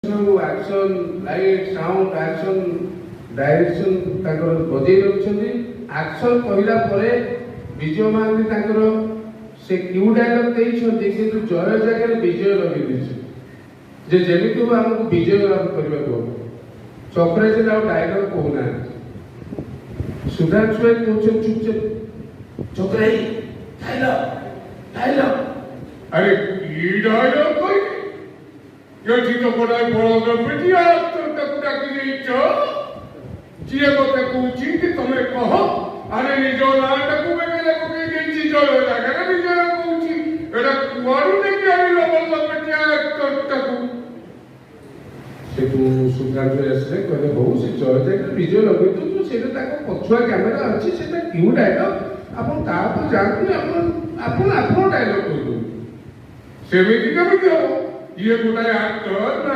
action light sound action direction ताकर बजै रखछन्ती action कहला परे विजय महांती ताकर से क्यू डायलॉग देइछन्ती कि जय जगह विजय लगे दिछ जे जेमिति हमको विजय लाभ करबा को चक्रे जे डायलॉग कहना सुधांशु भाई कहछन चुपचाप चक्रे डायलॉग अरे ई डायलॉग कोई यदि तो बड़ा बड़ा बेटिया तो तक डाकी देइछो जिए मते कहूची कि तमे कहो अरे निजो नाटा को बेले को देइछि जय जागा निजो कहूची एटा कुआरू ने के आइलो बल्ला बेटिया तक से तू सुधांशु आसले कहले बहु से जय जागा विजय लगे तो सेटा ताको पछुआ कैमरा अछि सेटा क्यू डायलॉग आपण ता तो जानतु आपण डायलॉग कहू सेमिति केमिति हो ये गोटा एक्टर ना